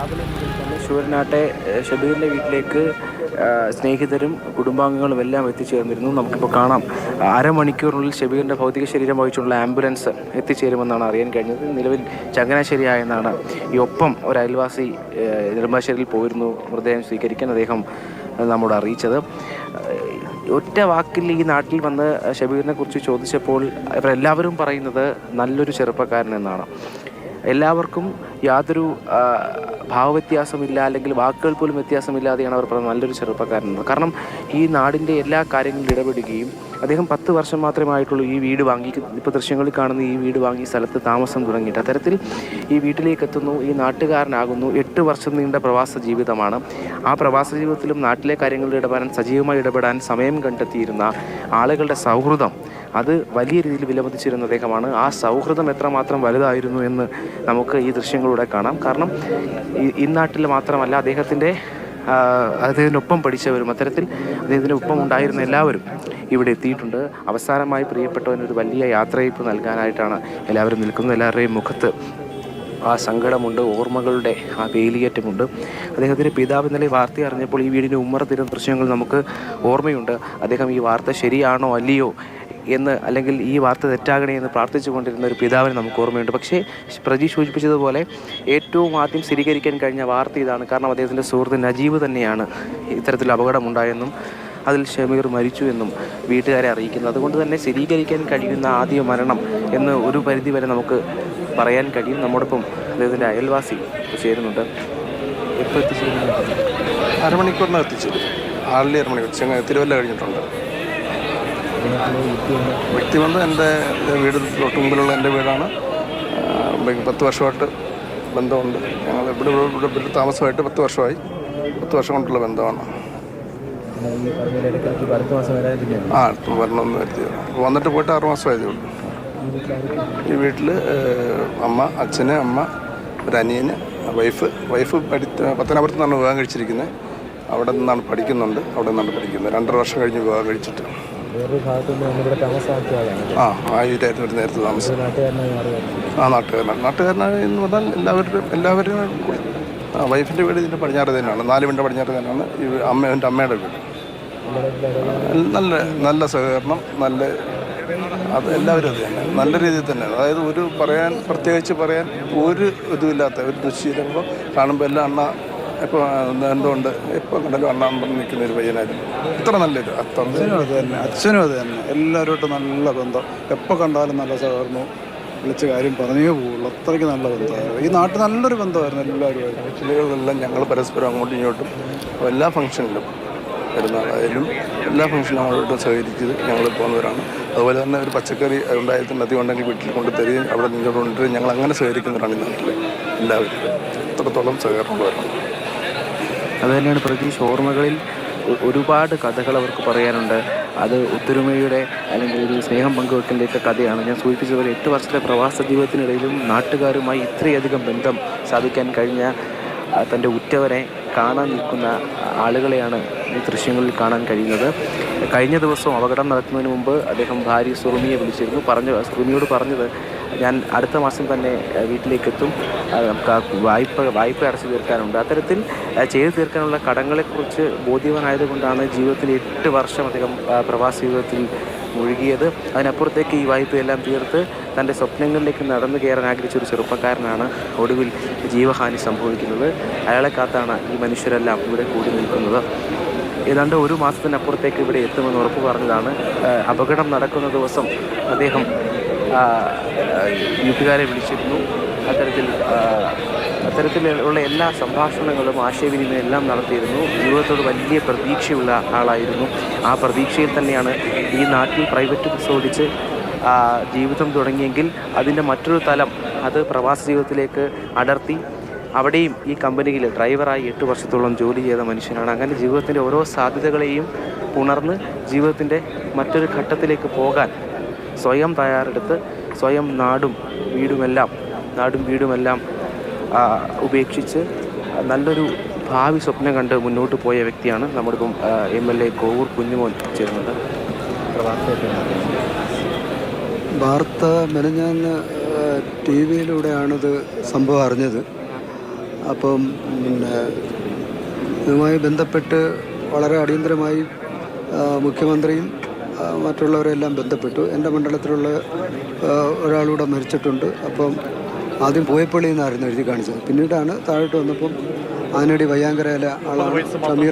രാവിലെ മുതൽ തന്നെ ശൂരനാട്ടെ ഷബീറിൻ്റെ വീട്ടിലേക്ക് സ്നേഹിതരും കുടുംബാംഗങ്ങളും എല്ലാം എത്തിച്ചേർന്നിരുന്നു. നമുക്കിപ്പോൾ കാണാം, അരമണിക്കൂറിനുള്ളിൽ ഷബീറിൻ്റെ ഭൗതിക ശരീരം വഹിച്ചുള്ള ആംബുലൻസ് എത്തിച്ചേരുമെന്നാണ് അറിയാൻ കഴിഞ്ഞത്. നിലവിൽ ചങ്ങനാശ്ശേരിയായെന്നാണ് ഈ ഒപ്പം ഒരു അയൽവാസി നെടുമ്പാശ്ശേരിയിൽ പോയിരുന്നു മൃതദേഹം സ്വീകരിക്കാൻ അദ്ദേഹം നമ്മോട് അറിയിച്ചത്. ഒറ്റ വാക്കിൽ ഈ നാട്ടിൽ വന്ന് ഷബീറിനെ കുറിച്ച് ചോദിച്ചപ്പോൾ ഇവരെല്ലാവരും പറയുന്നത് നല്ലൊരു ചെറുപ്പക്കാരൻ എന്നാണ്. എല്ലാവർക്കും യാതൊരു ഭാവവ്യത്യാസമില്ല, അല്ലെങ്കിൽ വാക്കുകൾ പോലും വ്യത്യാസമില്ലാതെയാണ് അവർ പറയുന്നത് നല്ലൊരു ചെറുപ്പക്കാരനെന്ന്. കാരണം ഈ നാടിൻ്റെ എല്ലാ കാര്യങ്ങളിലും ഇടപെടുകയും അദ്ദേഹം 10 വർഷം മാത്രമേ ആയിട്ടുള്ളൂ ഈ വീട് വാങ്ങി, ഇപ്പോൾ ദൃശ്യങ്ങളിൽ കാണുന്ന ഈ വീട് വാങ്ങി സ്ഥലത്ത് താമസം തുടങ്ങിയിട്ട്. അത്തരത്തിൽ ഈ വീട്ടിലേക്ക് എത്തുന്നു, ഈ നാട്ടുകാരനാകുന്നു. 8 വർഷം നീണ്ട പ്രവാസ ജീവിതമാണ്. ആ പ്രവാസ ജീവിതത്തിലും നാട്ടിലെ കാര്യങ്ങളിൽ ഇടപെടാൻ, സജീവമായി ഇടപെടാൻ സമയം കണ്ടെത്തിയിരുന്ന ആളുകളുടെ സൗഹൃദം, അത് വലിയ രീതിയിൽ വിലമതിച്ചിരുന്ന അദ്ദേഹമാണ്. ആ സൗഹൃദം എത്രമാത്രം വലുതായിരുന്നു എന്ന് നമുക്ക് ഈ ദൃശ്യങ്ങളിലൂടെ കാണാം. കാരണം ഈ നാട്ടിൽ മാത്രമല്ല, അദ്ദേഹത്തിനൊപ്പം പഠിച്ചവരും അത്തരത്തിൽ അദ്ദേഹത്തിനൊപ്പം ഉണ്ടായിരുന്ന എല്ലാവരും ഇവിടെ എത്തിയിട്ടുണ്ട്. അവസാനമായി പ്രിയപ്പെട്ടവനൊരു വലിയ യാത്രയയപ്പ് നൽകാനായിട്ടാണ് എല്ലാവരും നിൽക്കുന്നത്. എല്ലാവരുടെയും മുഖത്ത് ആ സങ്കടമുണ്ട്, ഓർമ്മകളുടെ ആ വേലിയേറ്റമുണ്ട്. അദ്ദേഹത്തിൻ്റെ പിതാവ് ഇന്നലെ വാർത്ത അറിഞ്ഞപ്പോൾ ഈ വീടിൻ്റെ ഉമ്മറത്തിരുന്ന ദൃശ്യങ്ങൾ നമുക്ക് ഓർമ്മയുണ്ട്. അദ്ദേഹം ഈ വാർത്ത ശരിയാണോ അല്ലയോ എന്ന്, അല്ലെങ്കിൽ ഈ വാർത്ത തെറ്റാകണേ എന്ന് പ്രാർത്ഥിച്ചു കൊണ്ടിരുന്ന ഒരു പിതാവിനെ നമുക്ക് ഓർമ്മയുണ്ട്. പക്ഷേ പ്രജി സൂചിപ്പിച്ചതുപോലെ ഏറ്റവും ആദ്യം സ്ഥിരീകരിക്കാൻ കഴിഞ്ഞ വാർത്ത ഇതാണ്. കാരണം അദ്ദേഹത്തിൻ്റെ സുഹൃത്ത് നജീബ് തന്നെയാണ് ഇത്തരത്തിൽ അപകടമുണ്ടായെന്നും അതിൽ ഷമീർ മരിച്ചു എന്നും വീട്ടുകാരെ അറിയിക്കുന്നത്. അതുകൊണ്ട് തന്നെ സ്ഥിരീകരിക്കാൻ കഴിയുന്ന ആദ്യ മരണം എന്ന് ഒരു പരിധി വരെ നമുക്ക് പറയാൻ കഴിയും. നമ്മോടൊപ്പം അദ്ദേഹത്തിൻ്റെ അയൽവാസി ചേരുന്നുണ്ട്. എപ്പോൾ എത്തിച്ചേരുന്നു? അരമണിക്കൂറിനകം എത്തിച്ചേരും. ആളിലെ അരമണിക്കൂർ തിരുവല്ല കഴിഞ്ഞിട്ടുണ്ട്. വ്യക്തി വന്ന് എൻ്റെ വീട് തൊട്ട് മുമ്പിലുള്ള എൻ്റെ വീടാണ്. 10 വർഷമായിട്ട് ബന്ധമുണ്ട്. ഞങ്ങൾ ഇവിടെ താമസമായിട്ട് 10 വർഷമായി. 10 വർഷം കൊണ്ടുള്ള ബന്ധമാണ്. അടുത്ത് വരണമെന്ന് വരുത്തിയത്. വന്നിട്ട് പോയിട്ട് 6 മാസമായതേ ഉള്ളൂ. ഈ വീട്ടിൽ അമ്മ, അച്ഛന്, അമ്മ, ഒരു അനിയന്, വൈഫ് പത്തനാപുരത്ത് നിന്നാണ് വിവാഹം കഴിച്ചിരിക്കുന്നത്. അവിടെ നിന്നാണ് പഠിക്കുന്നുണ്ട്. 2.5 വർഷം കഴിഞ്ഞ് വിവാഹം കഴിച്ചിട്ട് ആയിരുന്നു ഒരു നേരത്തെ താമസം. നാട്ടുകാരനായി എന്ന് പറഞ്ഞാൽ എല്ലാവരും കൂടി. വൈഫിൻ്റെ വീട് ഇതിൻ്റെ പടിഞ്ഞാറ് തന്നെയാണ്, 4 വീടിൻ്റെ പടിഞ്ഞാറ് തന്നെയാണ് ഈ അമ്മയുടെ വീട്. നല്ല സഹകരണം, അത് എല്ലാവരും അത് തന്നെ നല്ല രീതിയിൽ തന്നെ. അതായത് പ്രത്യേകിച്ച് പറയാൻ ഒരു ഇതുമില്ലാത്ത ഒരു ദുശ്ശീലങ്ങളോ കാണുമ്പോൾ എല്ലാം അണ്ണ ഇപ്പോൾ എന്തുകൊണ്ട് എപ്പോൾ കണ്ടാലും അണ്ണാൻ പറഞ്ഞ് നിൽക്കുന്ന ഒരു പയ്യനായിരുന്നു. ഇത്ര നല്ലൊരു അച്ഛനും അത് തന്നെ എല്ലാവരുമായിട്ട് നല്ല ബന്ധം. എപ്പോൾ കണ്ടാലും നല്ല സഹകരണവും, വിളിച്ച കാര്യം പറഞ്ഞേ പോവുള്ളൂ. അത്രയ്ക്ക് നല്ല ബന്ധമായിരുന്നു. ഈ നാട്ടിൽ നല്ലൊരു ബന്ധമായിരുന്നു എല്ലാവരുമായിട്ട്. ഫംഗ്ഷനുകളിലെല്ലാം ഞങ്ങൾ പരസ്പരം അങ്ങോട്ടും ഇങ്ങോട്ടും എല്ലാ ഫംഗ്ഷനിലും പെരുന്നാളായാലും എല്ലാ ഫംഗ്ഷനും അങ്ങോട്ടും സഹകരിച്ചത് ഞങ്ങൾ പോകുന്നവരാണ്. അതുപോലെ തന്നെ ഒരു പച്ചക്കറി ഉണ്ടായതിന് അധികം ഉണ്ടെങ്കിൽ വീട്ടിൽ കൊണ്ട് തരികയും അവിടെ നിന്നോട് കൊണ്ടുവരികയും ഞങ്ങൾ അങ്ങനെ സഹകരിക്കുന്നവരാണ് ഈ നാട്ടിൽ എല്ലാവരും. അത്രത്തോളം സഹകരണമുള്ളവരാണ്. അതുതന്നെയാണ് പ്രതീക്ഷ. ഓർമ്മകളിൽ ഒരുപാട് കഥകൾ അവർക്ക് പറയാനുണ്ട്. അത് ഒത്തൊരുമയുടെ അല്ലെങ്കിൽ ഒരു സ്നേഹം പങ്കുവെക്കലിൻ്റെ കഥയാണ്. ഞാൻ സൂചിപ്പിച്ചതുപോലെ 8 വർഷത്തെ പ്രവാസ ജീവിതത്തിനിടയിലും നാട്ടുകാരുമായി ഇത്രയധികം ബന്ധം സ്ഥാപിക്കാൻ കഴിഞ്ഞ തൻ്റെ ഉറ്റവരെ കാണാൻ നിൽക്കുന്ന ആളുകളെയാണ് ഈ ദൃശ്യങ്ങളിൽ കാണാൻ കഴിയുന്നത്. കഴിഞ്ഞ ദിവസം അപകടം നടക്കുന്നതിന് മുമ്പ് അദ്ദേഹം ഭാര്യ സുറുമിയെ വിളിച്ചിരുന്നു. സുറുമിയോട് പറഞ്ഞത്, ഞാൻ അടുത്ത മാസം തന്നെ വീട്ടിലേക്കെത്തും, നമുക്ക് വായ്പ അടച്ചു തീർക്കാനുണ്ട്. അത്തരത്തിൽ ചെയ്തു തീർക്കാനുള്ള കടങ്ങളെക്കുറിച്ച് ബോധ്യവാനായതുകൊണ്ടാണ് ജീവിതത്തിൽ 8 വർഷം അദ്ദേഹം പ്രവാസ ജീവിതത്തിൽ മുഴുകിയത്. അതിനപ്പുറത്തേക്ക് ഈ വായ്പയെല്ലാം തീർത്ത് തൻ്റെ സ്വപ്നങ്ങളിലേക്ക് നടന്നു കയറാൻ ആഗ്രഹിച്ചൊരു ചെറുപ്പക്കാരനാണ് ഒടുവിൽ ജീവഹാനി സംഭവിക്കുന്നത്. അയാളെ കാത്താണ് ഈ മനുഷ്യരെല്ലാം ഇവിടെ കൂടി നിൽക്കുന്നത്. ഏതാണ്ട് 1 മാസത്തിനപ്പുറത്തേക്ക് ഇവിടെ എത്തുമെന്ന് ഉറപ്പ് പറഞ്ഞതാണ്. അപകടം നടക്കുന്ന ദിവസം അദ്ദേഹം വീട്ടുകാരെ വിളിച്ചിരുന്നു. അത്തരത്തിലുള്ള എല്ലാ സംഭാഷണങ്ങളും ആശയവിനിമയം എല്ലാം നടത്തിയിരുന്നു. ജീവിതത്തോട് വലിയ പ്രതീക്ഷയുള്ള ആളായിരുന്നു. ആ പ്രതീക്ഷയിൽ തന്നെയാണ് ഈ നാട്ടിൽ പ്രൈവറ്റ് ബസ് ഓടിച്ച് ജീവിതം തുടങ്ങിയെങ്കിൽ അതിൻ്റെ മറ്റൊരു തലം അത് പ്രവാസ ജീവിതത്തിലേക്ക് അടർത്തി അവിടെയും ഈ കമ്പനിയിൽ ഡ്രൈവറായി 8 വർഷത്തോളം ജോലി ചെയ്ത മനുഷ്യനാണ്. അങ്ങനെ ജീവിതത്തിൻ്റെ ഓരോ സാധ്യതകളെയും പുണർന്ന് ജീവിതത്തിൻ്റെ മറ്റൊരു ഘട്ടത്തിലേക്ക് പോകാൻ സ്വയം തയ്യാറെടുത്ത് സ്വയം നാടും വീടുമെല്ലാം ഉപേക്ഷിച്ച് നല്ലൊരു ഭാവി സ്വപ്നം കണ്ട് മുന്നോട്ട് പോയ വ്യക്തിയാണ്. നമ്മളിപ്പം MLA കോവൂർ കുഞ്ഞുമോൻ ചേരുന്നുണ്ട്. വാർത്ത മെനഞ്ഞാന്ന് TV യിലൂടെയാണിത് സംഭവം അറിഞ്ഞത്. അപ്പം പിന്നെ ഇതുമായി ബന്ധപ്പെട്ട് വളരെ അടിയന്തരമായി മുഖ്യമന്ത്രിയും മറ്റുള്ളവരെല്ലാം ബന്ധപ്പെട്ടു. എൻ്റെ മണ്ഡലത്തിലുള്ള ഒരാളൂടെ മരിച്ചിട്ടുണ്ട്. അപ്പം ആദ്യം പൂയപ്പള്ളി നിന്നായിരുന്നു എഴുതി കാണിച്ചത്. പിന്നീടാണ് താഴോട്ട് വന്നപ്പം ആനടി വയ്യാങ്കരയിലെ ആളാണ് ഷമീർ